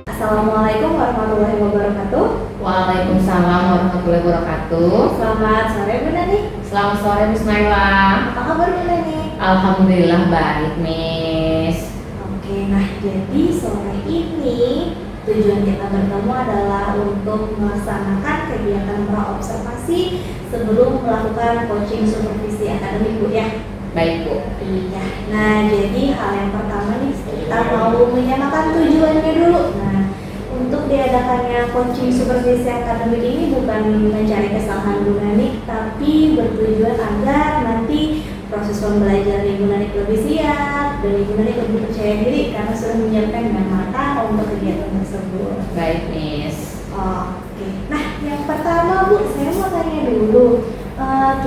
Assalamualaikum warahmatullahi wabarakatuh. Waalaikumsalam warahmatullahi wabarakatuh. Selamat sore Bu Nani. Selamat sore Miss Naila. Apa kabar Bu Nani? Alhamdulillah baik Miss. Oke, nah jadi sore ini tujuan kita bertemu adalah untuk melaksanakan kegiatan praobservasi sebelum melakukan coaching supervisi akademik Bu ya. Baik Bu. Iya. Nah jadi hal yang pertama nih kita mau menyamakan tujuannya dulu. Nah untuk diadakannya coaching supervisi akademik ini bukan mencari kesalahan Bu Nani, tapi bertujuan agar nanti proses pembelajaran Ibu Nani lebih siap dan Ibu Nani lebih percaya diri karena sudah menyiapkan dengan matang untuk kegiatan tersebut. Baik Miss. Oke. Nah yang pertama Bu, saya mau tanya dulu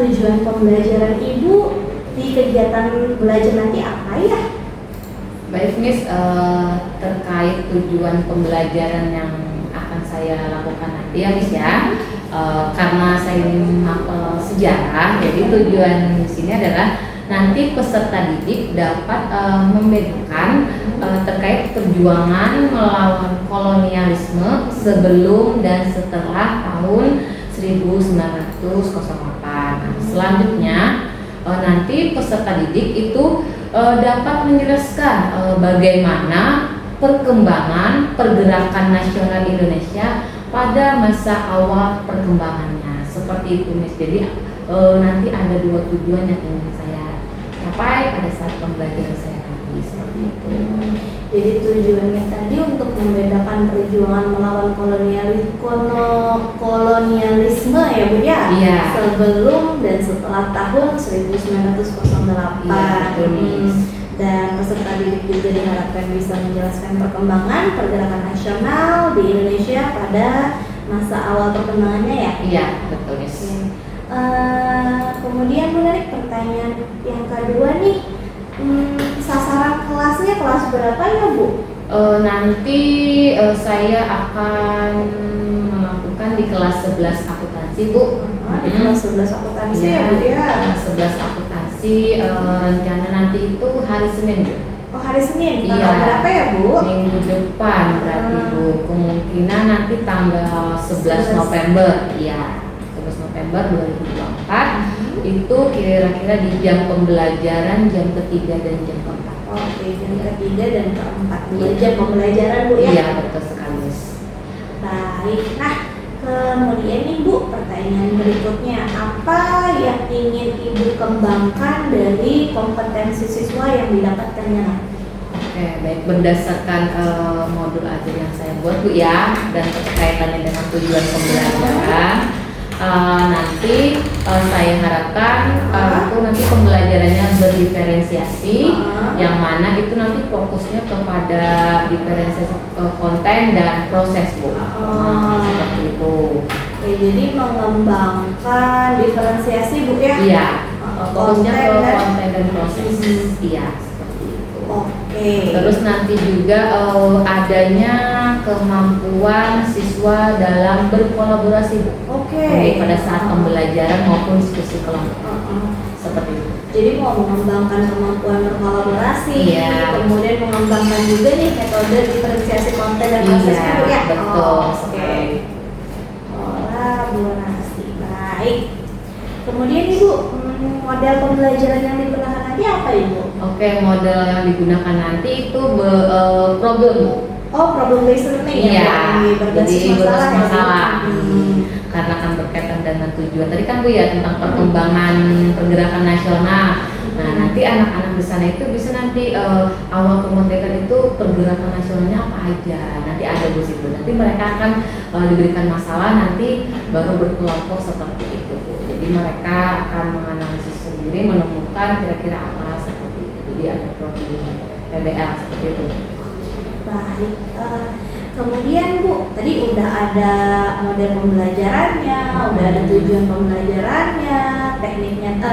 tujuan pembelajaran Ibu di kegiatan belajar nanti apa ya? Baik Miss, terkait tujuan pembelajaran yang akan saya lakukan nanti ya Miss ya. Karena saya ingin menghafal sejarah, jadi tujuan di sini adalah nanti peserta didik dapat membedakan terkait perjuangan melawan kolonialisme sebelum dan setelah tahun 1908. Nah, selanjutnya nanti peserta didik itu dapat menjelaskan bagaimana perkembangan pergerakan nasional Indonesia pada masa awal perkembangannya. Seperti itu Miss. Jadi nanti ada dua tujuan yang ingin saya capai pada saat pembelajaran saya nanti. Seperti itu. Jadi tujuannya tadi untuk membedakan perjuangan melawan kolonialisme ya Bu ya? Iya. Sebelum dan setelah tahun 1908. Iya, dan peserta didik juga diharapkan bisa menjelaskan perkembangan pergerakan nasional di Indonesia pada masa awal perkembangannya ya? Iya, betul Miss. Kemudian Bu Nani, pertanyaan yang kedua nih, sasaran kelasnya kelas berapa ya Bu? Nanti saya akan melakukan di kelas 11 akuntansi Bu. Di kelas 11 akuntansi ya Bu ya? Kelas 11 akuntansi, rencana nanti itu hari Senin Bu. Oh hari Senin, Iya. tanggal berapa ya Bu? Minggu depan berarti Bu. Kemungkinan nanti tanggal 11 November. Iya, 11 November 2024. Itu kira-kira di jam pembelajaran jam ketiga dan jam keempat. Oke, jam ketiga dan keempat, 2 jam pembelajaran Bu ya? Iya, betul sekali Miss. Baik, nah kemudian nih Bu, pertanyaan berikutnya, apa yang ingin Ibu kembangkan dari kompetensi siswa yang didapatkannya? Oke, baik, berdasarkan modul ajar yang saya buat Bu ya, dan kaitannya dengan tujuan pembelajaran, nanti saya harapkan itu nanti pembelajarannya berdiferensiasi, yang mana itu nanti fokusnya kepada diferensiasi konten dan proses Bu. Seperti itu. Oke, jadi mengembangkan diferensiasi Bu ya? Iya, fokusnya ke Konten dan konten dan proses. Iya, seperti itu. Oke. Terus nanti juga adanya kemampuan siswa dalam berkolaborasi Bu. Oke. Pada saat pembelajaran maupun diskusi kelompok. Seperti itu. Jadi mau mengembangkan kemampuan berkolaborasi, Iya. kemudian mengembangkan juga nih metode diferensiasi konten dan proses Iya, Bu ya? betul Oke. sekali. Kolaborasi, baik. Kemudian Ibu, model pembelajaran yang digunakan nanti apa Ibu? Oke, model yang digunakan nanti itu problem Bu. Oh, problem based learning Iya, ya? Berbasis jadi berbasis masalah. masalah. Ya, Bu? Karena kan berkaitan dengan tujuan tadi kan Bu ya, tentang perkembangan pergerakan nasional. Nah, nanti anak-anak di sana itu bisa nanti awal kemerdekaan itu pergerakan nasionalnya apa aja. Nanti ada di situ. Nanti mereka akan diberikan masalah, nanti baru berkelompok seperti itu Bu. Jadi mereka akan menganalisis sendiri, menemukan kira-kira apa seperti itu. Jadi ada problem PBL seperti itu. Baik. Kemudian Bu, tadi udah ada model pembelajarannya, udah ada tujuan pembelajarannya, tekniknya,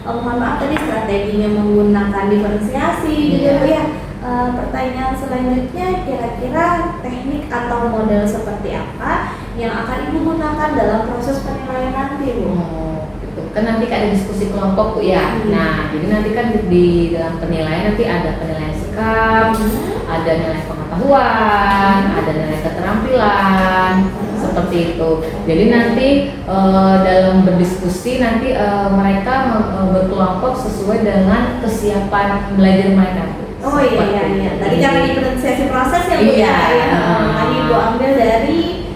mohon maaf tadi strateginya menggunakan diferensiasi gitu Bu ya. Pertanyaan selanjutnya, kira-kira teknik atau model seperti apa yang akan Ibu gunakan dalam proses penilaian nanti Bu? Oh, gitu. Kan nanti ada diskusi kelompok Bu ya. Nah, jadi nanti kan di dalam penilaian nanti ada penilaian sikap, ada nilai pengetahuan, ada nilai keterampilan, seperti itu. Jadi nanti dalam berdiskusi nanti mereka berkelompok sesuai dengan kesiapan belajar mereka. Oh iya. Tadi karena diferensiasi proses ya Bu ya. Tadi Bu ambil dari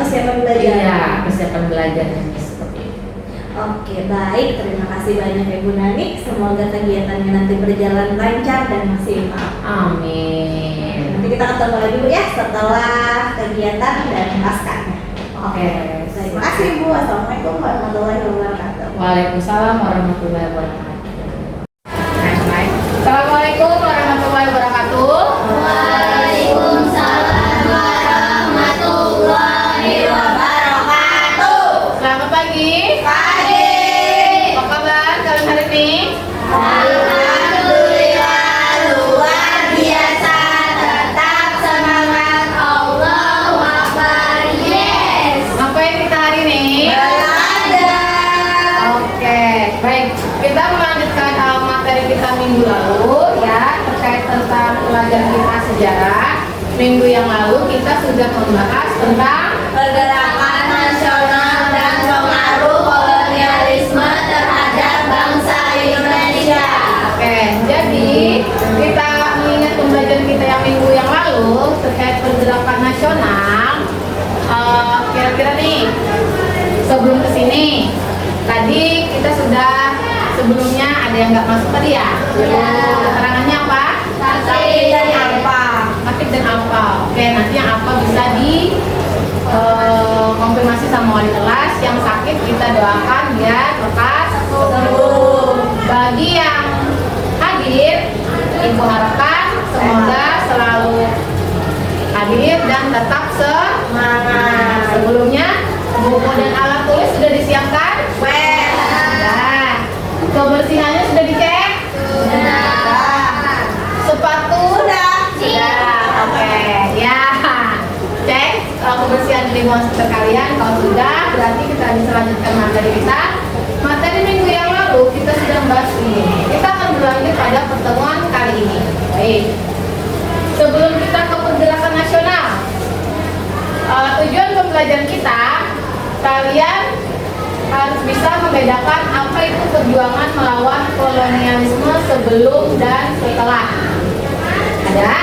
kesiapan belajar. Iya, kesiapan belajarnya seperti itu. Oke, baik. Terima kasih banyak ya Bu Nani. Semoga kegiatannya nanti berjalan lancar dan maksimal. Amin. Nanti kita ketemu lagi Bu ya setelah kegiatan dan paskanya. Oke. Terima kasih Bu. Assalamualaikum warahmatullahi wabarakatuh. Waalaikumsalam warahmatullahi wabarakatuh. Assalamualaikum warahmatullahi wabarakatuh. Waalaikumsalam warahmatullahi wabarakatuh. Selamat pagi. Pagi. Apa kabar kalian hari ini? Alhamdulillah luar biasa. Tetap semangat. Allahu Akbar. Yes. Ngapain kita hari ini? Belajar. Oke, baik. Kita melanjutkan materi kita minggu lalu ya terkait tentang pelajaran kita sejarah. Minggu yang lalu kita sudah membahas tentang Pergerakan nasional dan pengaruh kolonialisme terhadap bangsa Indonesia. Oke, jadi kita mengingat pembelajaran kita yang minggu yang lalu terkait pergerakan nasional. Kira-kira nih sebelum kesini tadi kita sudah sebelumnya ada yang nggak masuk tadi ya? Keterangannya apa? Sakit dan apa? Aktif dan apa? Oke, nanti yang apa bisa di konfirmasi sama wali kelas. Yang sakit kita doakan biar lekas sembuh. Bagi yang hadir, ibu harapkan semoga selalu hadir dan tetap semangat. Sebelumnya buku dan alat tulis sudah disiapkan? Sudah. Kebersihannya sudah dicek? Sepatu? Sudah. Oke. Ya. Cek kebersihan lingkungan sekitar kalian. Kalau sudah, berarti kita bisa lanjutkan materi kita. Materi minggu yang lalu kita sudah membahas ini. Kita akan berlanjut pada pertemuan kali ini. Baik. Sebelum kita ke pergerakan nasional, tujuan pembelajaran kita, kalian harus bisa membedakan apa itu perjuangan melawan kolonialisme sebelum dan setelah. Ada?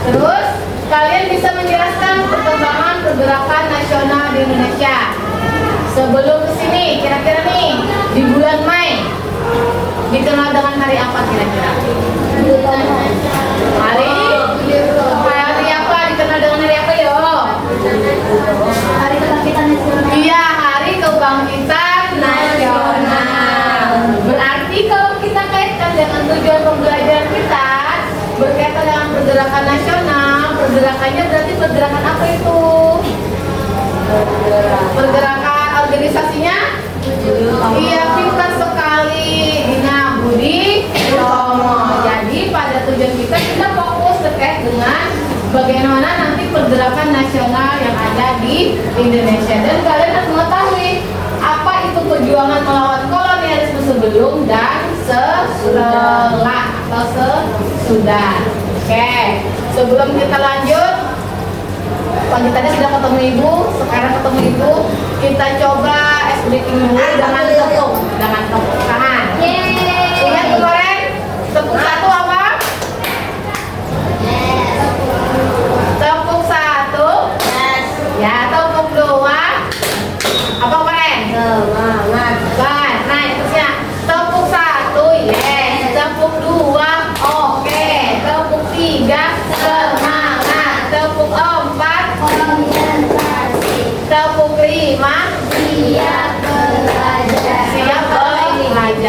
Terus kalian bisa menjelaskan perkembangan pergerakan nasional di Indonesia. Sebelum kesini, kira-kira nih di bulan Mei dikenal dengan hari apa kira-kira? Hari apa dikenal dengan hari apa yo? Hari Kebangkitan Nasional. Iya, Hari Kebangkitan Nasional. Berarti kalau kita kaitkan dengan tujuan pembelajaran kita berkaitan dengan pergerakan nasional, pergerakannya berarti pergerakan apa itu? Pergerakan organisasinya? Iya, pintar sekali Dina Budi Tomo. Jadi pada tujuan kita fokus terkait dengan bagaimana nanti pergerakan nasional yang ada di Indonesia. Dan kalian harus mengetahui apa itu perjuangan melawan kolonialisme sebelum dan setelah atau sesudah. Oke, sebelum kita lanjut, pagi tadi sudah ketemu ibu, sekarang ketemu ibu, kita coba ice breaking dulu dengan tepuk tangan. Ingat kemarin tepuk satu apa? Tepuk satu. Ya, tepuk dua. Apa kemarin? Semangat. Baik, naik terusnya. Tepuk satu, yes. Tepuk dua, oke. Tepuk tiga, semangat. Tepuk empat, Konsentrasi. tepuk lima, Siap belajar. siap belajar.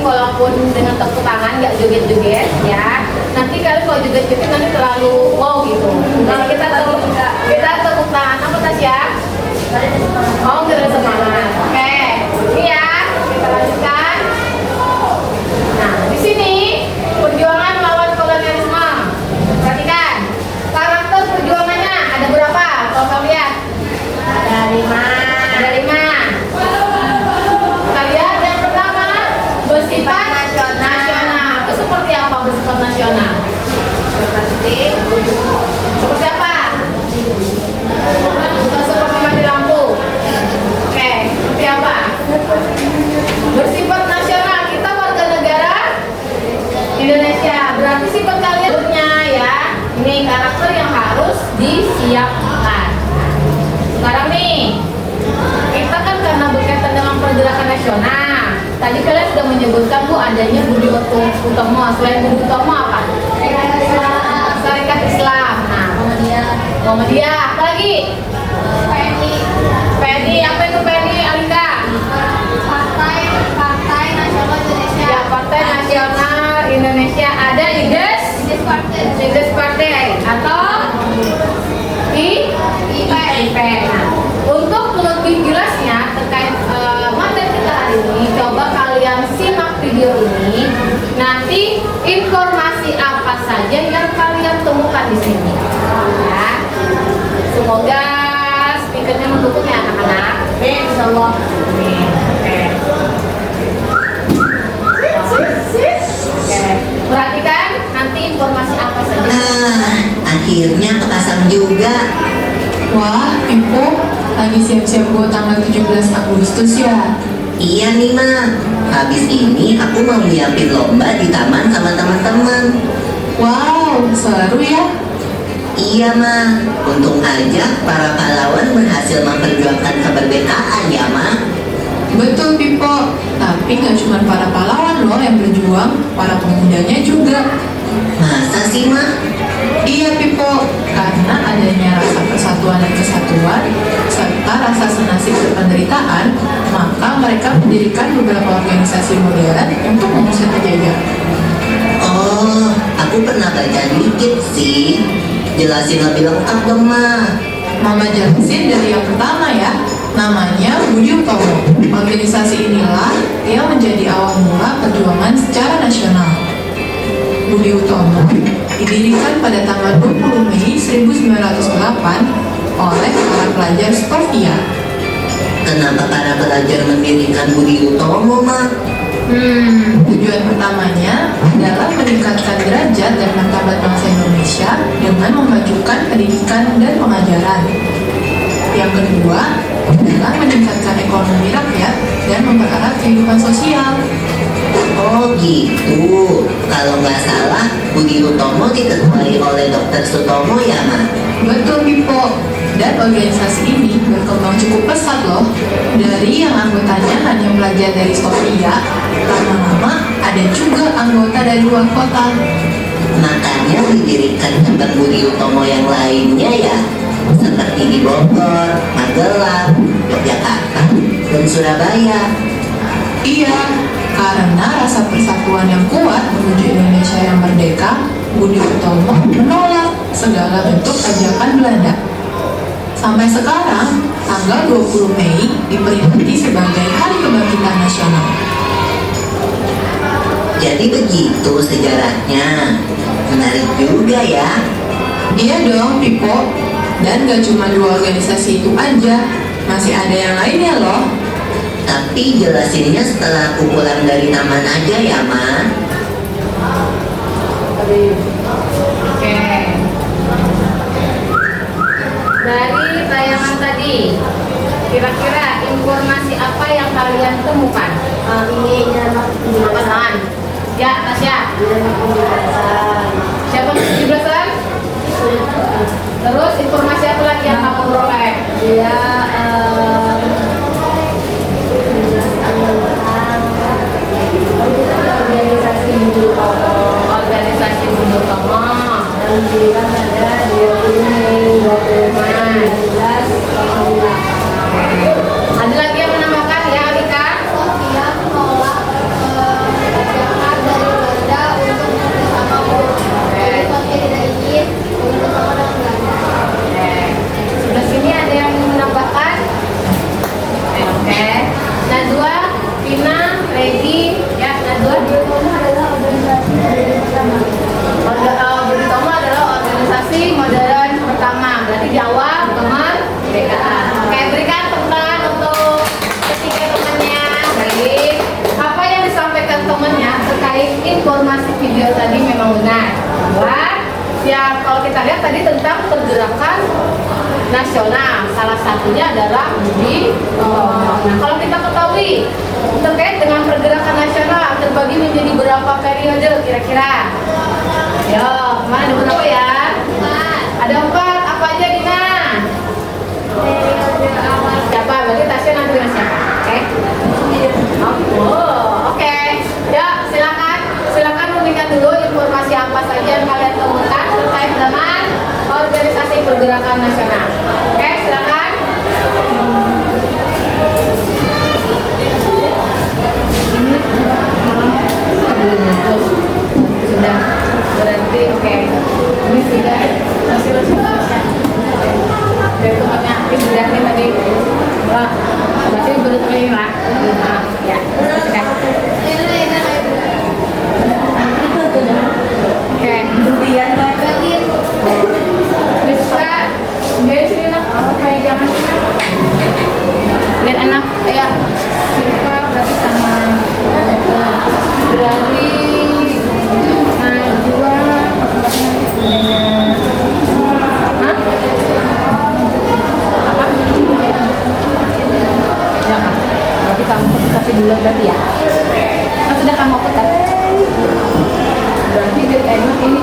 walaupun dengan tepuk tangan, nggak joget-joget ya. Nanti kalian kalau joget-joget nanti terlalu wow gitu. Nah, kita tepuk tangan apa Tasya? Oh, gerak semangat. Oke, ini ya, kita lanjutkan. Nah, di sini perjuangan melawan kolonialisme. Perhatikan, karakter perjuangannya ada berapa? Kalau kalian lihat, Ada 5. ada 5. Kita lihat yang pertama, bersifat nasional. Itu seperti apa bersifat nasional? Seperti apa? Bukan seperti mati lampu. Oke, seperti apa? Bersifat nasional. Kita warga negara Indonesia. Berarti sifat kaliannya ya. Ini karakter yang harus disiapkan. Sekarang nih, kita kan karena berkaitan dengan pergerakan nasional. Tadi kalian sudah menyebutkan Bu adanya Budi Utomo. Selain Budi Utomo apa? Syarikat Islam. Nah, Muhammadiyah. Apa lagi? PNI. Apa itu PNI, Alika? Partai Nasional Indonesia. Ya, Partai Nasional Indonesia. Ada Indes Partai atau IP. Nah, untuk lebih jelasnya terkait materi kita hari ini, coba kalian simak video ini. Nanti informasi apa saja yang kalian temukan di sini. Ya. Semoga speakernya mendukung ya anak-anak. Insyaallah. Oke. Perhatikan nanti informasi apa saja. Nah, akhirnya kepasang juga. Wah, Ibu, lagi siap-siap buat tanggal 17 Agustus ya? Iya nih Ma, habis ini aku mau nyiapin lomba di taman sama teman-teman. Wow, seru ya? Iya Ma, untung aja para pahlawan berhasil memperjuangkan kemerdekaan ya Ma. Betul, Pipo. Tapi nggak cuma para pahlawan loh yang berjuang, para pemudanya juga. Masa sih Ma? Iya, Pipo. Karena adanya rasa persatuan dan kesatuan, serta rasa senasib berpenderitaan, maka mereka mendirikan beberapa organisasi modern untuk mengusir penjajah. Oh, aku pernah baca dikit sih. Jelasin lebih lengkap dong Ma. Mama jelasin dari yang pertama ya. Namanya Budi Utomo. Organisasi inilah yang menjadi awal mula perjuangan secara nasional. Budi Utomo didirikan pada tanggal 20 Mei 1908 oleh para pelajar Stovia. Kenapa para pelajar mendirikan Budi Utomo Ma? Tujuan pertamanya adalah meningkatkan derajat dan martabat bangsa Indonesia dengan memajukan pendidikan dan pengajaran. Yang kedua adalah meningkatkan ekonomi rakyat dan mempererat kehidupan sosial. Oh gitu. Kalau nggak salah, Budi Utomo diketuai oleh Dr. Sutomo ya Ma? Betul, Pipo. Dan organisasi ini berkembang cukup pesat loh. Dari yang anggotanya hanya pelajar dari Sofia, lama-lama ada juga anggota dari luar kota. Makanya didirikan cabang Budi Utomo yang lainnya ya, seperti di Bogor, Magelang, Yogyakarta, dan Surabaya. Iya, karena rasa persatuan yang kuat menuju Indonesia yang merdeka, Budi Utomo menolak segala bentuk ajakan Belanda. Sampai sekarang, tanggal 20 Mei diperingati sebagai Hari Kebangkitan Nasional. Jadi begitu sejarahnya. Menarik juga ya. Iya dong, Pipo. Dan gak cuma dua organisasi itu aja, masih ada yang lainnya loh. Tapi jelasinnya setelah aku pulang dari taman aja ya Ma. Oke. Dari tayangan tadi, kira-kira informasi apa yang kalian temukan? Ini nama Apaan? Ya, Tasya. Siapa 17-an? Terus informasi apa lagi yang kamu peroleh? dia organisasi Organisasi Budi Utomo. dan dirikan pada 20 Mei 2019. Ada lagi yang menambahkan ya, Alika? Sofia menolak kita lihat tadi tentang pergerakan nasional, salah satunya adalah budi utomo. Nah, kalau kita ketahui terkait dengan pergerakan nasional terbagi menjadi berapa periode kira-kira? Yo, mana ada berapa ya? Ada 4. Apa aja Dina? Periode awal. Siapa? Berarti Tasya nanti dengan siapa? Oke? Oh, oke. Ya, silakan memberikan dulu informasi apa saja yang kalian temukan terkait dengan organisasi pergerakan nasional. Oke, silakan. Sudah, berarti oke. Ini sudah masih dari tempatnya aktif sudah nih tadi. Wah, berarti baru sekali lah. Ya, sudah. Oke, kemudian bisa dari sini nak kayak jangan lihat anak ya siapa berarti sama berarti Najwa hah? Apa? Ya kan? Berarti kamu kasih dulu berarti ya? Kan sudah kamu petak. Berarti enak ini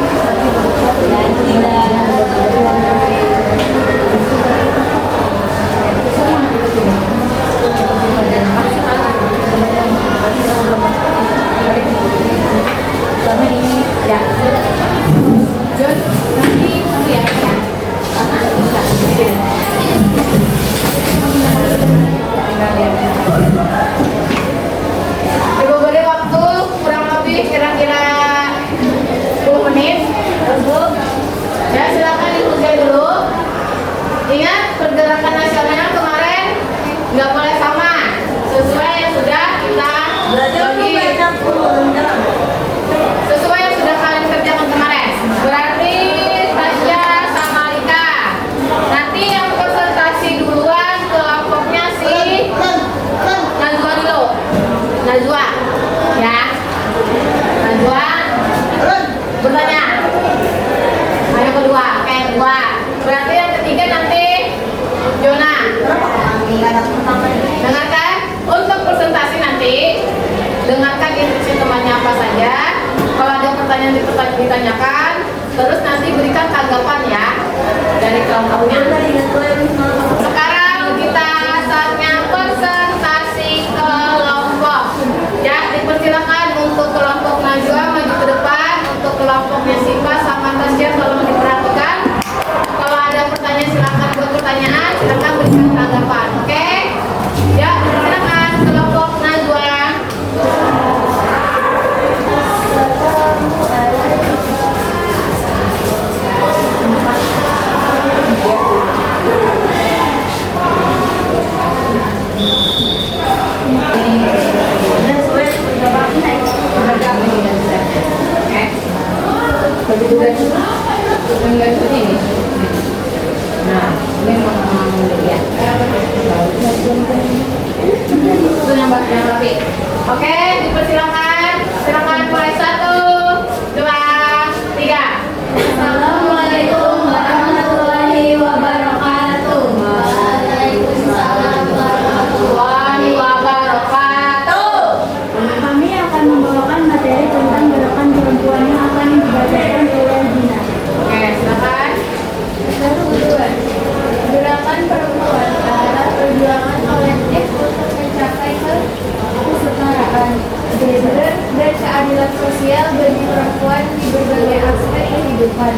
sama ini ya John nanti kamu ya Ibu boleh waktu kurang lebih kira-kira 10 menit ya, silakan dikerjain dulu. Ingat pergerakan nasional kemarin nggak boleh sama, sesuai yang sudah kita bagi, sesuai yang sudah kalian kerjakan kemarin. Berarti Tasya sama Rika nanti yang presentasi duluan kelompoknya si Najwa dulu. Najwa ya, Najwa bertanya. Ayo kedua, kayak dua. Berarti yang ketiga nanti Jona. Dengarkan untuk presentasi nanti. Dengarkan instruksi temannya apa saja. Kalau ada pertanyaan ditanyakan, terus nanti berikan tanggapan ya dari kelompoknya. Sekarang kita saatnya presentasi kelompok. Ya, dipersilakan untuk kelompok Najwa maju ke depan, untuk kelompoknya Siva sama Tasya tolong diperhatikan. Kalau ada pertanyaan silakan buat pertanyaan, silakan berikan tanggapan. Oke? Ya, silakan kelompok Najwa. Ini. Nah, ini mau ya. Itu yang rapi. Oke, dipersilakan. Silakan mulai 1, 2, 3. Assalamualaikum warahmatullahi wabarakatuh. Waalaikumsalam warahmatullahi wabarakatuh. Kami akan membawakan materi tentang gerakan perempuan yang akan dibacakan oleh Dina. Oke, silakan. Gerakan perempuan adalah perjuangan kolektif untuk mencapai kesetaraan, gender, dan keadilan sosial bagi perempuan di berbagai aspek kehidupan.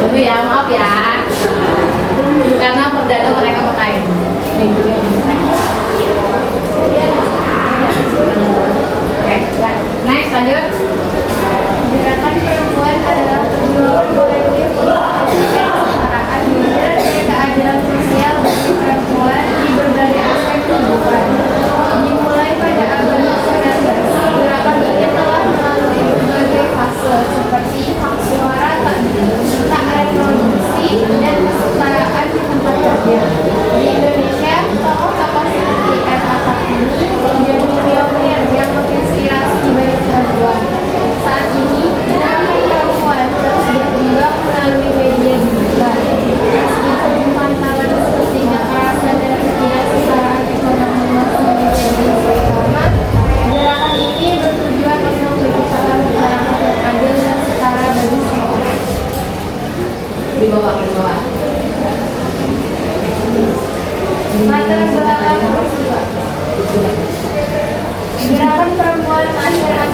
Tunggu ya, maaf ya. Karena perdana mereka pakai. Oke, next lanjut. Gerakan perempuan adalah perjuangan kolektif untuk mencapai kesetaraan, gender, dan keadilan sosial bagi perempuan di berbagai aspek kehidupan. Dimulai pada abad 19, gerakan ini telah melalui berbagai fase seperti hak suara, tak reproduksi, dan kesetaraan di tempat kerja. Di Indonesia, tokoh-tokoh seperti R.A. Kartini menjadi pionir yang Gerakan perempuan masyarakat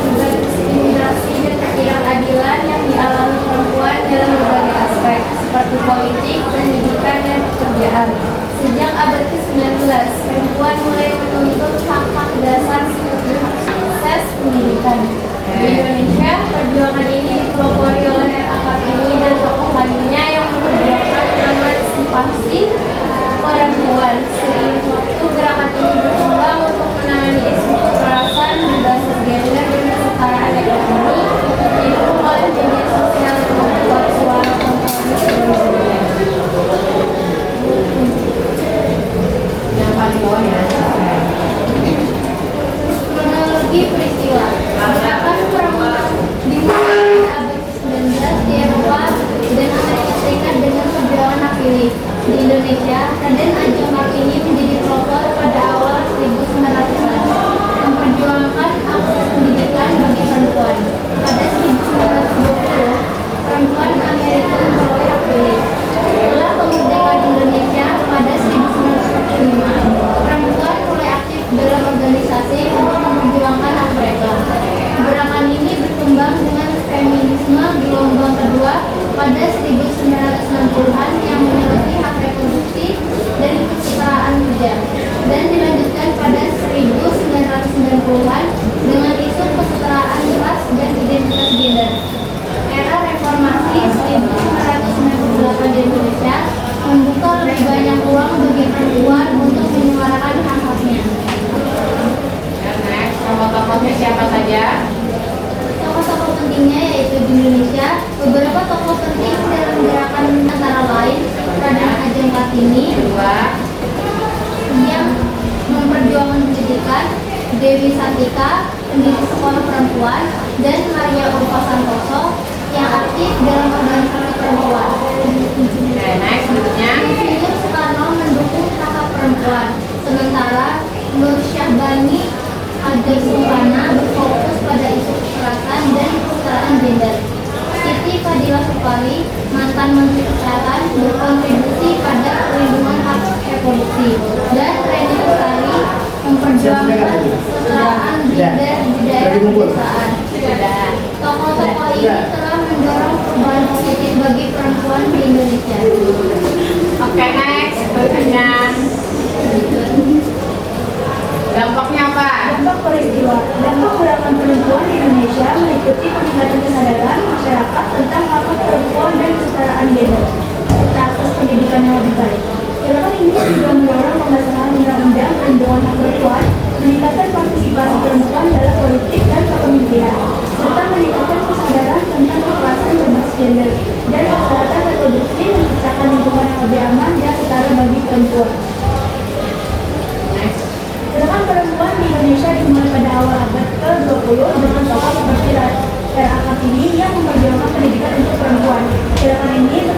diskriminasi dan ketidakadilan yang dialami perempuan dalam berbagai aspek, seperti politik, pendidikan, dan pekerjaan. Sejak abad ke-19, perempuan mulai menuntut hak-hak dasar seperti hak akses pendidikan. Di Indonesia, perjuangan ini dipelopori oleh Kartini dan tokoh lainnya yang memperjuangkan emansipasi perempuan. Seiring waktu, gerakan ini berkembang untuk menangani isu kekerasan berbasis gender dan kesetaraan ekonomi, didukung oleh media sosial yang membuat suara perempuan Yang paling bawah ya. kronologi peristiwa. Gerakan perempuan dimulai di abad ke-19 di Eropa dan Amerika Serikat dengan perjuangan hak pilih. Di Indonesia, Raden Ajeng Kartini menjadi pelopor pada awal 1900-an, memperjuangkan akses pendidikan bagi perempuan. Pada 1920, perempuan Amerika memperoleh hak pilih. Setelah kemerdekaan Indonesia pada 1945, perempuan mulai aktif dalam organisasi untuk memperjuangkan hak mereka. Gerakan ini berkembang dengan feminisme gelombang kedua pada 1960-an yang menyoroti hak reproduksi dan kesetaraan kerja, dan dilanjutkan pada 1990-an dengan isu kesetaraan ras dan identitas gender. Era reformasi 1998 di Indonesia membuka lebih banyak ruang bagi perempuan untuk menyuarakan hak-haknya. Next, tokoh-tokohnya siapa saja? Tokoh-tokoh pentingnya yaitu di Indonesia, beberapa tokoh penting dalam gerakan antara lain Raden Ajeng Kartini yang memperjuangkan pendidikan, Dewi Sartika, pendiri sekolah perempuan, dan Maria Ulfa Santoso yang aktif dalam organisasi perempuan. Oke, next, berikutnya. Insinyur Soekarno mendukung hak perempuan, sementara Nur Syahbani Ade Sumpana berfokus pada isu kekerasan dan kesetaraan gender. Siti Fadila Supari, mantan Menteri Kesehatan, berkontribusi pada perlindungan hak reproduksi, dan Reni Lestari memperjuangkan kesetaraan gender di daerah pedesaan. Tokoh-tokoh ini telah mendorong perubahan positif bagi perempuan di Indonesia. Oke, next, berikutnya. Dampaknya apa? Dampak peristiwa. Dampak gerakan perempuan di Indonesia meliputi peningkatan kesadaran masyarakat tentang hak perempuan dan kesetaraan gender serta akses pendidikan yang lebih baik. Gerakan ini juga mendorong pembahasan undang-undang perlindungan hak perempuan, meningkatkan partisipasi perempuan dalam politik dan kepemimpinan, serta meningkatkan kesadaran tentang kekerasan berbasis gender dan kesehatan reproduksi menciptakan lingkungan yang lebih aman dan setara bagi perempuan. Gerakan perempuan di Indonesia dimulai pada awal abad ke-20 dengan tokoh seperti R.A. Kartini yang memperjuangkan pendidikan untuk perempuan. Gerakan ini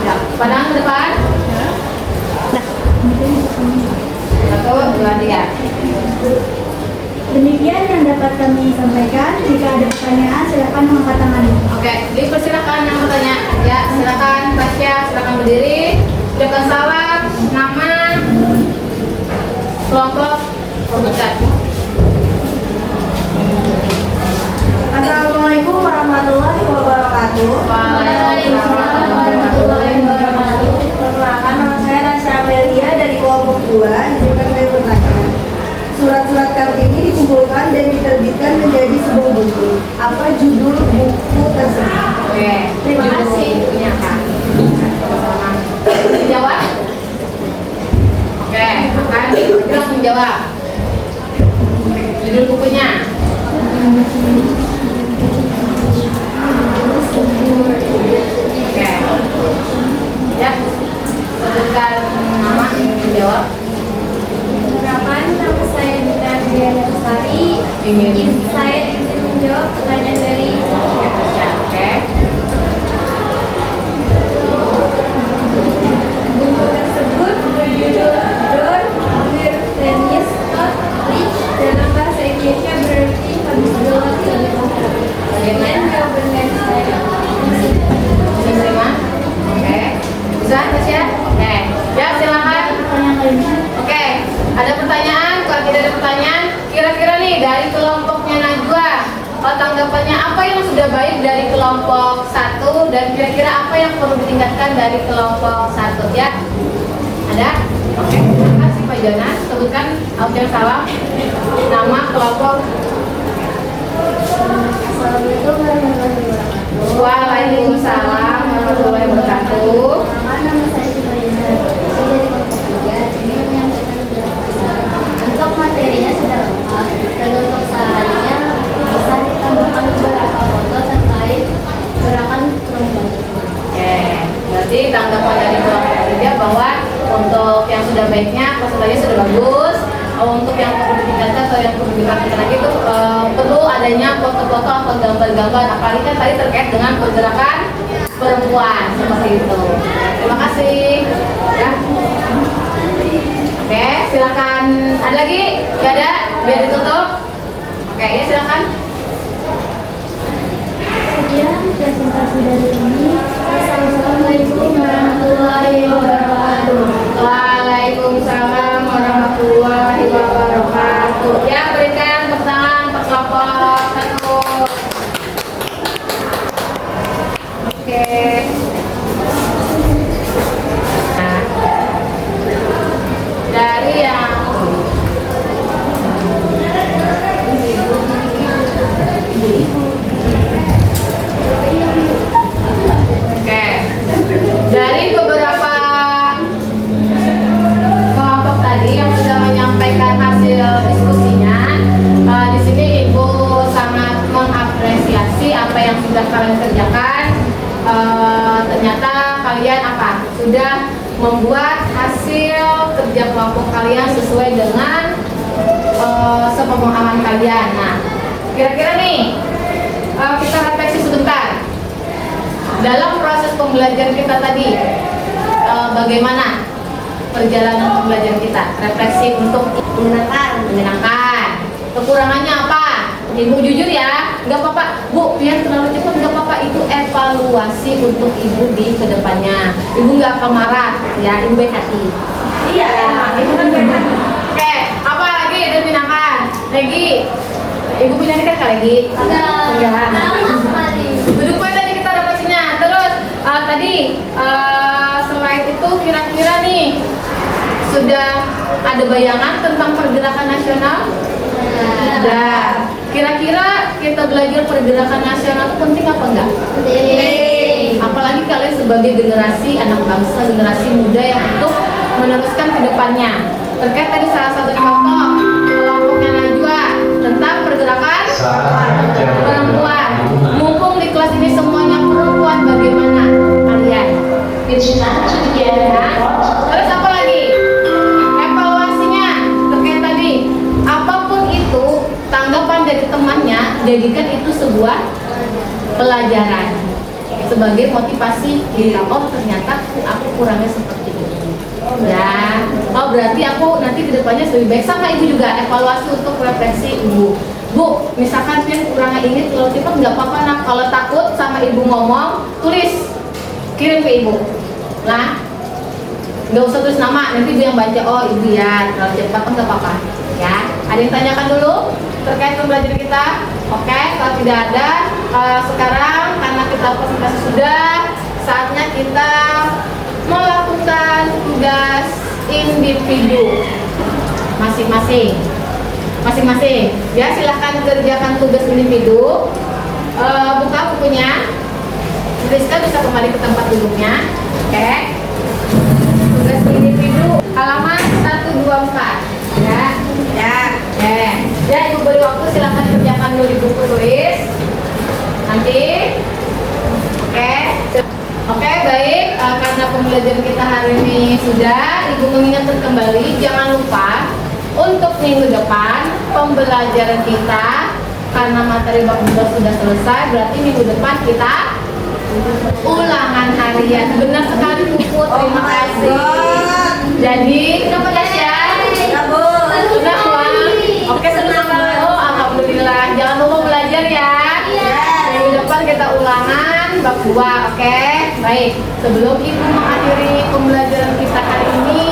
Ya, pandang ke depan. Satu, dua, tiga. Demikian yang dapat kami sampaikan. Jika ada pertanyaan, silakan mengangkat tangannya. Oke, dipersilakan yang bertanya. Ya, silakan Tasya, silakan berdiri. Ucapkan salam, nama, kelompok, sebutkan. Assalamualaikum warahmatullahi wabarakatuh. Waalaikumsalam warahmatullahi wabarakatuh. Perkenalkan, nama saya Tasya Amelia dari kelompok 2. Izinkan saya bertanya. Surat-surat Kartini dikumpulkan dan diterbitkan menjadi sebuah buku. Apa judul buku tersebut? Oke, Terima kasih. Punya Kak. Jawab. Oke, akan langsung jawab. Judul bukunya. Oke. Ya. Sebutkan nama yang jawab. Perkenalkan, nama saya Dina Diana Lestari. Saya ingin menjawab pertanyaan dari Oke. buku tersebut berjudul Door Wir Tennis Rich, dalam bahasa Indonesia berarti habis gelap lebih mahal. Sekian jawaban dari saya. Bisa terima? Oke. Bisa, Tasya? Oke. Ya, silakan. Pertanyaan lainnya. Oke. Ada pertanyaan? Kalau tidak ada pertanyaan, kira-kira nih dari kelompoknya Najwa, tanggapannya apa yang sudah baik dari kelompok 1 dan kira-kira apa yang perlu ditingkatkan dari kelompok 1 ya? Ada? Oke, terima kasih Pak Jonas. Sebutkan audio salam, nama kelompok. Assalamualaikum warahmatullahi wabarakatuh. Waalaikumsalam warahmatullahi wabarakatuh. Nama saya Syifa Yusra. Saya dari kelompok 3. Ini menyampaikan beberapa pesan. Untuk materinya sudah lengkap dan untuk seharinya bisa ditambahkan beberapa foto terkait gerakan perempuan. Oke, berarti tanggapan dari kelompok 3 bahwa untuk yang sudah baiknya pesertanya sudah bagus. Untuk yang perlu ditingkatkan atau yang perlu diperhatikan lagi itu perlu adanya foto-foto atau gambar-gambar, apalagi kan tadi terkait dengan pergerakan perempuan seperti itu. Terima kasih. Ya. Oke, silakan. Ada lagi? Gak ada? Biar ditutup. Oke, ya silakan. Sekian presentasi dari kami. Assalamualaikum warahmatullahi wabarakatuh. Waalaikumsalam warahmatullahi wabarakatuh. Ya, berikan tepuk tangan untuk kelompok 1. Oke. Nah, dari yang Oke. Dari beberapa kelompok tadi yang sudah menyampaikan hasil diskusinya, di sini Ibu sangat mengapresiasi apa yang sudah kalian kerjakan. Ternyata kalian sudah membuat hasil kerja kelompok kalian sesuai dengan sepemahaman kalian. Nah, kira-kira nih kita refleksi sebentar dalam proses pembelajaran kita tadi, bagaimana perjalanan pembelajaran kita? Refleksi untuk menyenangkan. Kekurangannya apa? Ibu jujur ya, nggak apa-apa. Bu, biar terlalu cepat nggak apa-apa. Itu evaluasi untuk ibu di kedepannya. Ibu nggak akan marah, ya. Ibu baik hati. Iya, ibu kan baik hati. Oke, apa lagi yang menyenangkan? Lagi, ibu punya nikah kali lagi? Enggak. Duduk aja tadi kita refleksinya. Terus tadi selain itu kira-kira nih sudah ada bayangan tentang pergerakan nasional? Sudah. Kira-kira kita belajar pergerakan nasional itu penting apa enggak? Penting. Apalagi kalian sebagai generasi anak bangsa, generasi muda yang untuk meneruskan ke depannya. Terkait tadi salah satu contoh kelompoknya Najwa tentang pergerakan perempuan. Mumpung di kelas ini semuanya perempuan, bagaimana kalian? Terus apa lagi? Evaluasinya terkait tadi. Apapun itu, tanggapan dari temannya, jadikan itu sebuah pelajaran sebagai motivasi kita. Oh, ternyata aku kurangnya seperti ini. Ya, oh berarti aku nanti kedepannya lebih baik. Sama ibu juga evaluasi untuk refleksi ibu. Bu, misalkan yang kurangnya ini terlalu cepat nggak apa-apa. Nah, kalau takut sama ibu ngomong, tulis, kirim ke ibu. Nah, nggak usah tulis nama, nanti ibu yang baca. Oh ibu ya, terlalu cepat nggak apa-apa. Ya, ada yang tanyakan dulu terkait pembelajaran kita? Oke, kalau tidak ada, sekarang karena kita presentasi sudah, saatnya kita melakukan tugas individu masing-masing. Ya, silahkan kerjakan tugas individu. Buka bukunya. Rizka bisa kembali ke tempat duduknya. Oke. Tugas individu halaman 124. Ya, ibu beri waktu, silahkan kerjakan dulu di buku tulis. Nanti. Oke, baik. Karena pembelajaran kita hari ini sudah, ibu mengingatkan kembali, jangan lupa untuk minggu depan pembelajaran kita, karena materi bab 2 sudah selesai, berarti minggu depan kita ulangan harian. Benar sekali Puput, terima kasih. Jadi kenapa Tasya? Sudah Wang? Oke, senang banget. Oh, alhamdulillah. Jangan lupa belajar ya. Minggu depan kita ulangan bab 2. Oke, baik. Sebelum ibu mengakhiri pembelajaran kita hari ini,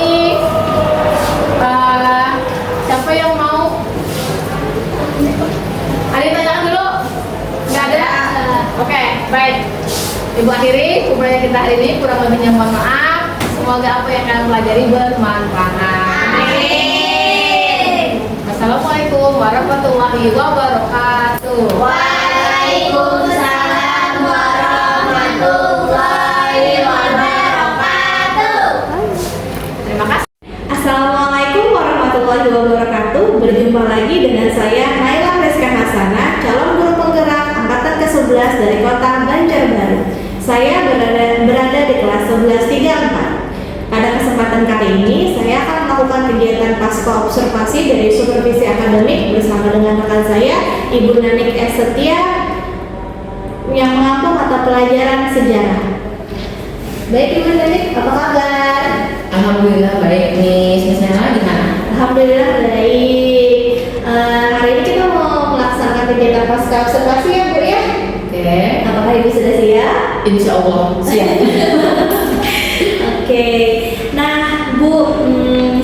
siapa yang mau baik. Ibu akhiri kumpulan kita hari ini, kurang lebihnya mohon maaf. Semoga apa yang kalian pelajari bermanfaat. Amin. Wassalamualaikum warahmatullahi wabarakatuh. Waalaikumsalam warahmatullahi wabarakatuh. Terima kasih. Assalamualaikum warahmatullahi wabarakatuh. Berjumpa lagi dengan saya Naila Reska Hasanah, calon guru penggerak angkatan ke-11 dari Kota Banjarbaru. Saya berada di kelas 1134. Pada kesempatan kali ini, saya akan melakukan kegiatan pasca observasi dari supervisi akademik bersama dengan rekan saya, Ibu Nanik S. Setia, yang mengampu mata pelajaran sejarah. Baik Ibu Nanik, apa kabar? Alhamdulillah baik nih. Misalnya gimana? Alhamdulillah baik. Hari ini kita mau melaksanakan kegiatan pasca observasi ya Bu ya? Oke. Apakah Ibu sudah siap? Insya Allah siap. Oke, nah Bu,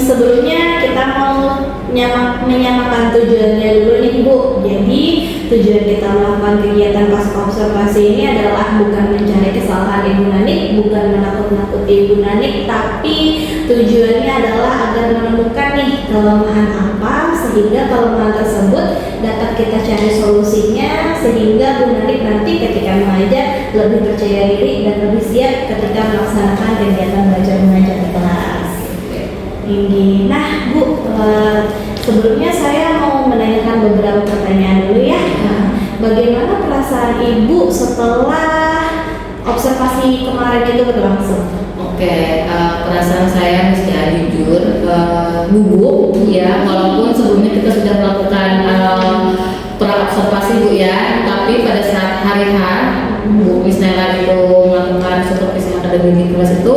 sebelumnya kita mau menyamakan tujuannya dulu nih Bu. Jadi tujuan kita melakukan kegiatan pasca observasi ini adalah bukan mencari kesalahan Ibu Nanik, bukan menakut-nakuti Ibu Nanik, tapi tujuannya adalah agar menemukan nih kelemahan apa, sehingga kelemahan tersebut dapat kita cari solusinya, sehingga Bu Nanik nanti ketika mengajar lebih percaya diri dan lebih siap ketika melaksanakan kegiatan belajar mengajar di kelas. Ini, nah Bu, sebelumnya saya mau menanyakan beberapa pertanyaan dulu ya. Bagaimana perasaan Ibu setelah observasi kemarin itu berlangsung? Oke, perasaan saya mesti jujur, gugup ya, walaupun sebelumnya kita sudah melakukan pra-observasi Bu ya, tapi pada saat hari H Bu Miss Naila itu melakukan supervisi akademik di kelas itu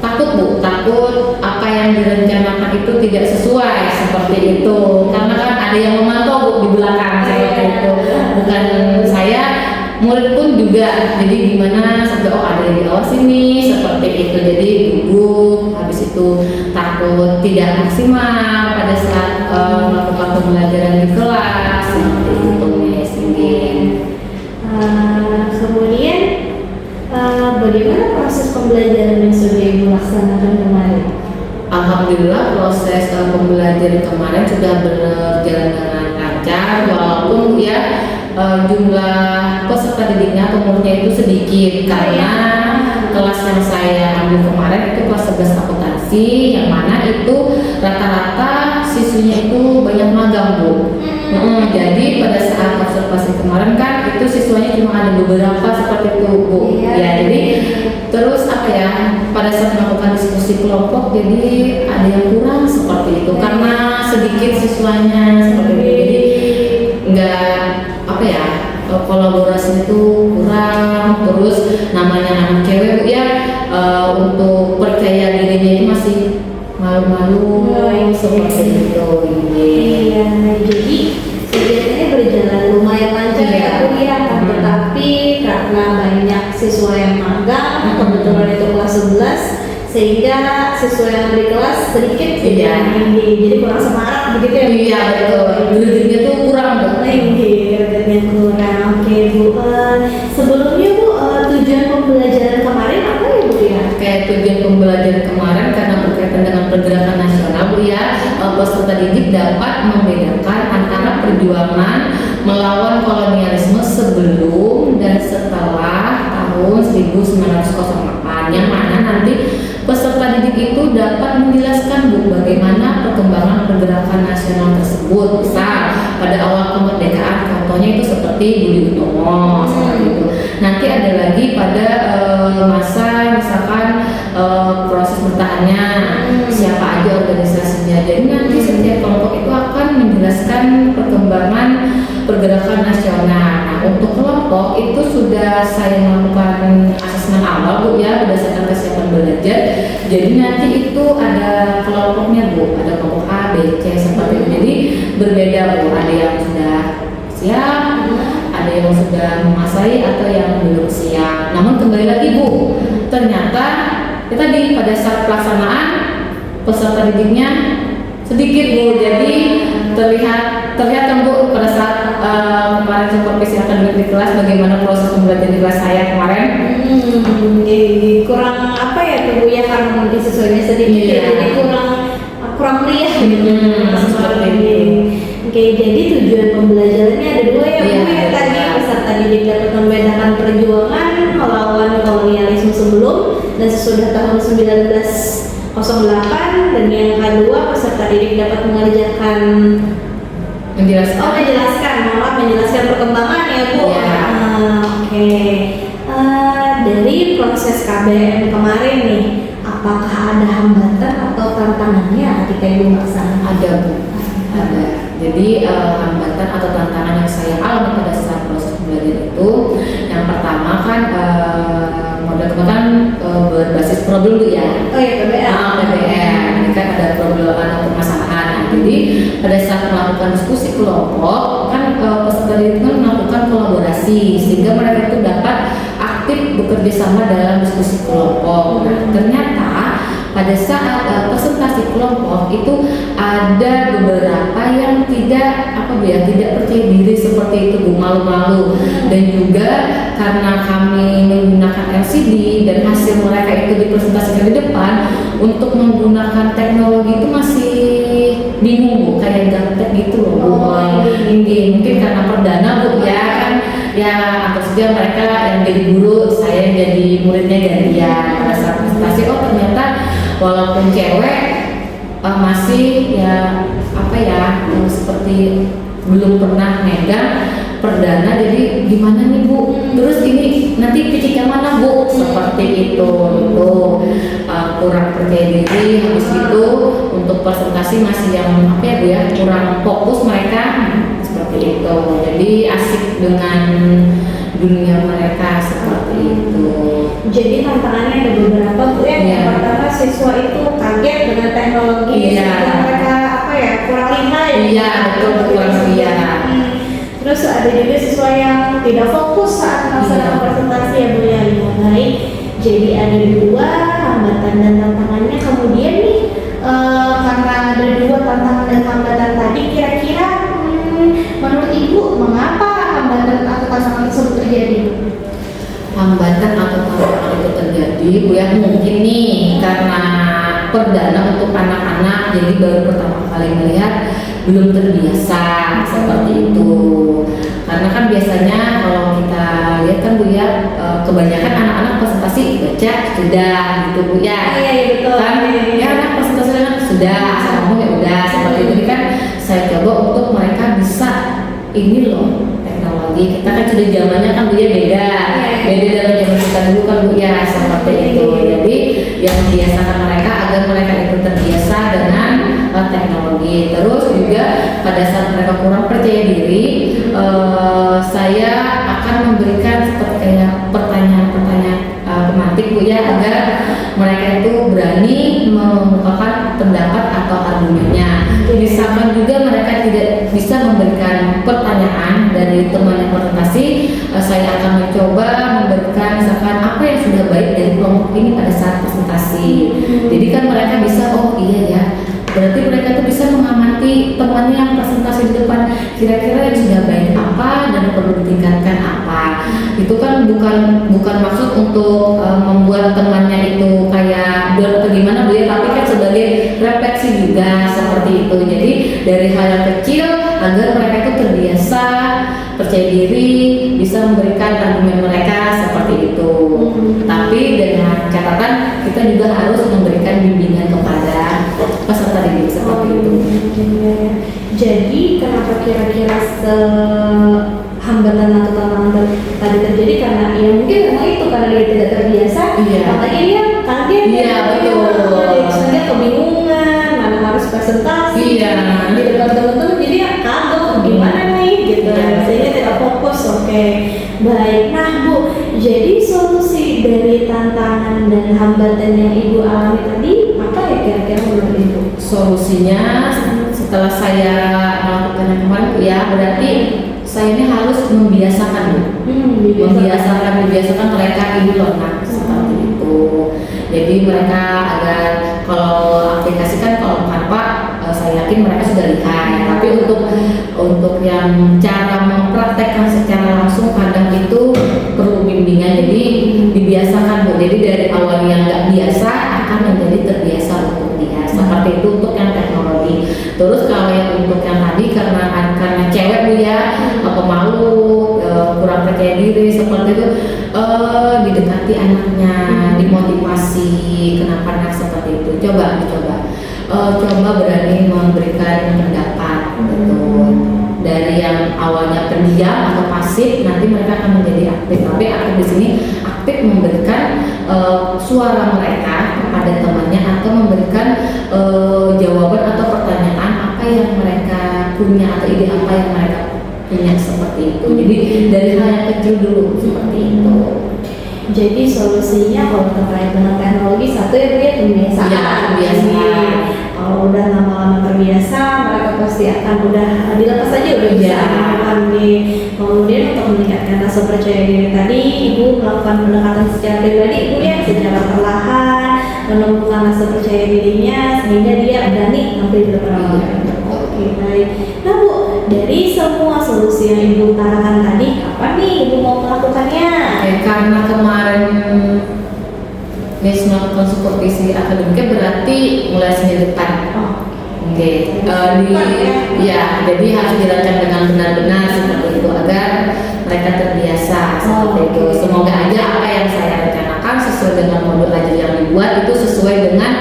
takut Bu, takut apa yang direncanakan itu tidak sesuai seperti itu, karena kan ada yang memantau Bu di belakang seperti itu, bukan saya, murid pun juga. Jadi gimana sampai ada yang diawas ini seperti itu, jadi gugup, habis itu takut tidak maksimal pada saat melakukan pembelajaran di kelas seperti itu Miss ini. Kemudian bagaimana proses pembelajaran yang sudah Ibu laksanakan kemarin? Alhamdulillah proses pembelajaran kemarin sudah berjalan dengan lancar, walaupun ya jumlah peserta didiknya pengurusnya itu sedikit karena kelas yang saya ambil kemarin itu kelas 11 akuntansi, yang mana itu rata-rata siswinya itu banyak magang Bu. Jadi pada saat observasi kemarin kan itu siswanya cuma ada beberapa seperti itu Bu. Ya, jadi terus apa ya, pada saat melakukan diskusi kelompok jadi ada yang kurang seperti itu karena sedikit siswanya seperti itu, jadi enggak apa ya, kolaborasi itu kurang. Terus namanya anak cewek Bu ya, untuk percaya dirinya itu masih malu-malu seperti itu. Iya, jadi kegiatannya berjalan lumayan lancar ya Bu ya, tetapi karena banyak siswa yang magang, kebetulan itu kelas 11, sehingga siswa yang di kelas sedikit jadi kurang semangat begitu ya? Iya betul, belajarnya tuh kurang Bu. Belajarnya kurang. Oke Bu, sebelumnya Bu, tujuan pembelajaran kemarin apa ya Bu ya? Kayak tujuan pembelajaran kemarin karena berkaitan dengan pergerakan nasional Bu ya, peserta didik dapat membedakan antara perjuangan melawan kolonialisme sebelum dan setelah tahun 1908, yang mana nanti peserta didik itu dapat menjelaskan Bu bagaimana perkembangan pergerakan nasional tersebut. Misal pada awal kemerdekaan contohnya itu seperti Budi Utomo seperti itu. Nanti ada lagi pada masa misalkan proses bertahannya siapa aja organisasinya. Jadi nanti setiap kelompok itu akan menjelaskan perkembangan pergerakan nasional. Nah, untuk kelompok itu sudah saya melakukan asesmen awal Bu ya, berdasarkan kesiapan belajar. Jadi nanti itu ada kelompoknya Bu, ada kelompok A, B, C seperti itu. Jadi berbeda Bu, ada yang sudah siap, ada yang sudah menguasai atau yang belum siap. Namun kembali lagi Bu, ternyata kita di pada saat pelaksanaan peserta didiknya sedikit Bu, jadi terlihat kan Bu pada saat kemarin supervisi akademik di kelas bagaimana proses pembelajaran di kelas saya kemarin. Kurang apa ya tuh Bu ya, karena mungkin sesuainya sedikit Iya. jadi kurang meriah gitu. Seperti itu. Oke, jadi tujuan pembelajarannya ada dua ya Bu Iya, ya, ada tadi dua. peserta didik dapat membedakan perjuangan melawan kolonialisme sebelum dan sesudah tahun 1908, dan yang kedua peserta didik dapat mengerjakan menjelaskan perkembangan ya Bu. Iya. Oke. Dari proses KBM kemarin nih, apakah ada hambatan atau tantangannya ketika Ibu melaksanakan? Ada Bu, ada. Jadi hambatan atau tantangan yang saya alami pada saat proses pembelajaran itu, yang pertama kan model kan berbasis problem Bu ya. Oh ya, KBM. PBM, ini kan ada problem atau permasalahan. Nah, jadi pada saat melakukan diskusi kelompok kan peserta didik kan melakukan kolaborasi sehingga mereka itu dapat aktif bekerja sama dalam diskusi kelompok. Nah, ternyata pada saat presentasi kelompok itu ada beberapa yang tidak percaya diri seperti itu Bu, malu-malu, dan juga karena kami menggunakan LCD dan hasil mereka itu dipresentasikan di depan, untuk menggunakan teknologi itu masih bingung Bu, kayak gaptek gitu loh Bu. Mungkin karena perdana Bu ya kan, ya anggap saja mereka yang jadi guru, saya yang jadi muridnya gantian. Pada saat presentasi ternyata walaupun cewek masih seperti belum pernah megang perdana, jadi gimana nih Bu, terus ini nanti picik yang mana Bu, seperti itu kurang percaya diri. Habis itu untuk presentasi masih yang Bu ya, kurang fokus mereka seperti itu. Jadi asik dengan dunia mereka seperti itu. Jadi tantangannya ada beberapa Bu ya. Iya. Yang pertama, siswa itu kaget dengan teknologi Iya. yang mereka kurang lihai. Iya, betul, kurang lihat. Terus ada juga siswa yang tidak fokus saat melaksanakan Iya. presentasi ya Bu ya. Baik. Jadi ada dua hambatan dan tantangannya. Kemudian nih karena ada dua tantangan dan hambatan tadi, kira-kira menurut Ibu mengapa hambatan atau tantangan tersebut terjadi? Hambatan atau tantangan itu terjadi Bu ya, mungkin nih karena perdana untuk anak-anak, jadi baru pertama kali melihat, belum terbiasa seperti itu. Karena kan biasanya kalau kita lihat kan Bu ya, kebanyakan anak-anak presentasi baca sudah gitu Bu ya. Iya, betul. Kan ya anak presentasi kan sudah, saya ngomong ya udah seperti itu. Jadi kan saya coba untuk mereka bisa ini loh teknologi. Kita kan sudah zamannya kan Bu ya beda dalam zaman kita dulu kan Bu ya, seperti itu. Jadi yang membiasakan mereka agar mereka itu terbiasa dengan teknologi. Terus juga pada saat mereka kurang percaya diri, saya akan memberikan seperti kayak pertanyaan-pertanyaan pemantik Bu ya, agar mereka itu berani mengemukakan pendapat atau argumennya. Misalkan juga mereka tidak bisa memberikan pertanyaan dari teman yang presentasi, saya akan mencoba memberikan misalkan apa yang sudah baik dari kelompok ini pada saat presentasi. Jadi kan mereka bisa, oh iya ya, berarti mereka tuh bisa mengamati temannya yang presentasi di depan, kira-kira yang sudah baik apa dan perlu ditingkatkan apa. Itu kan bukan maksud untuk membuat temannya itu kayak buat bagaimana Bu ya, tapi kan sebagai refleksi juga seperti itu. Jadi dari hal yang kecil agar mereka itu terbiasa percaya diri, bisa memberikan argumen mereka seperti itu. Tapi dengan catatan kita juga harus memberikan bimbingan kepada peserta didik seperti itu. Jadi kenapa kira-kira hambatan atau tantangan tadi terjadi, karena ya mungkin memang itu karena dia tidak terbiasa, Iya. makanya dia kaget. Iya, betul. Dia kebingungan mana harus presentasi. Iya. Di depan teman-teman jadi ya kagok gimana nih gitu. Iya. Sehingga tidak fokus. Oke. Baik. Nah Bu, jadi solusi dari tantangan dan hambatan yang Ibu alami tadi apa ya kira-kira menurut Ibu? Solusinya setelah saya melakukan yang kemarin Bu ya, berarti saya ini harus membiasakan Bu. Membiasakan mereka ini loh nak, seperti itu. Jadi mereka agar kalau aplikasi kan kalau Canva saya yakin mereka sudah lihat, tapi untuk yang cara mempraktekkan secara langsung kadang percaya diri seperti itu, didekati anaknya, dimotivasi. Kenapa anak seperti itu? Coba berani memberikan pendapat gitu. Dari yang awalnya pendiam atau pasif, nanti mereka akan menjadi aktif. Tapi aktif di sini aktif memberikan suara mereka kepada temannya atau memberikan jawaban atau pertanyaan apa yang mereka punya atau ide apa yang mereka punya seperti itu. Jadi dari hal yang kecil dulu seperti itu. Jadi solusinya kalau terkait dengan teknologi, satu ya dia kebiasaan. Ya, kebiasaan. Kalau udah lama-lama terbiasa, mereka pasti akan udah dilepas aja udah bisa Ya. melakukan di. Kemudian untuk meningkatkan rasa percaya diri tadi, ibu melakukan pendekatan secara pribadi, ibu ya secara perlahan menumbuhkan rasa percaya dirinya sehingga dia berani tampil di depan orang. Oke, baik. Nah Bu, dari semua solusi yang ibu utarakan tadi, kapan nih ibu mau melakukannya? Karena kemarin National Supervisi Akademiknya berarti mulai Senin depan. Oke. Jadi harus dirancang dengan benar-benar seperti itu agar mereka terbiasa seperti itu. Semoga aja apa yang saya rencanakan sesuai dengan modul ajar yang dibuat itu sesuai dengan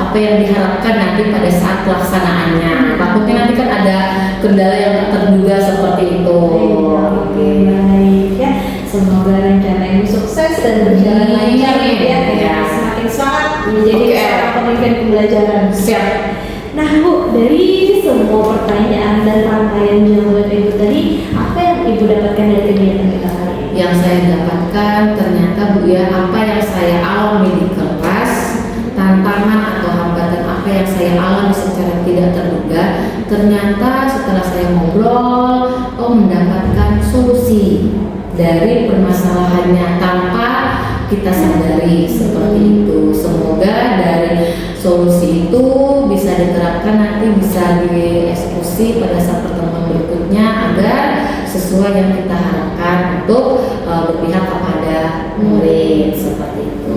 apa yang diharapkan nanti pada saat pelaksanaannya. Takutnya nanti kan ada kendala yang tak terduga seperti itu. Oke, baik ya. Semoga rencana ibu sukses dan berjalan lancar ya. Ya. Semakin semangat menjadi Oke. seorang pemimpin pembelajaran. Siap. Nah Bu, dari semua pertanyaan dan rangkaian jawaban ibu tadi, apa yang ibu dapatkan dari kegiatan kita kali ini? Yang saya dapatkan ternyata Bu ya, apa yang saya alami di kelas, tantangan atau hambatan apa yang saya alami secara tidak terduga, ternyata setelah saya ngobrol, mendapatkan solusi dari permasalahannya tanpa kita sadari seperti itu. Semoga dari solusi itu bisa diterapkan, nanti bisa dieksekusi pada saat pertemuan berikutnya agar sesuai yang kita harapkan untuk berpihak kepada murid seperti itu.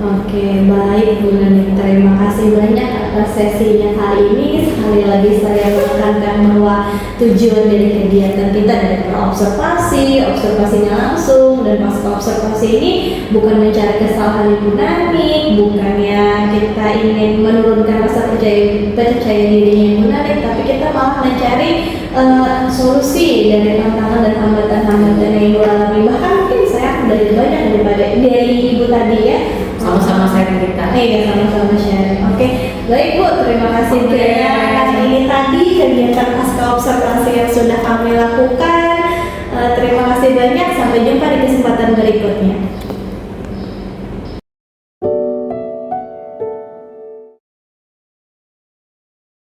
Oke, baik Bu Nani, terima kasih banyak atas sesinya kali ini. Sekali lagi saya menekankan bahwa tujuan dari kegiatan kita dari observasinya langsung dan pasca observasi ini bukan mencari kesalahan Ibu Nani, bukannya kita ingin menurunkan rasa percaya dirinya Ibu Nani, tapi kita malah mencari solusi dari tantangan dan hambatan-hambatan yang Ibu alami. Bahkan mungkin saya belajar banyak dari Ibu tadi ya. Sama-sama saya kita. Iya, sama-sama sharing. Oke, baik Bu, terima kasih banyak. Ini tadi kegiatan pasca observasi yang sudah kami lakukan.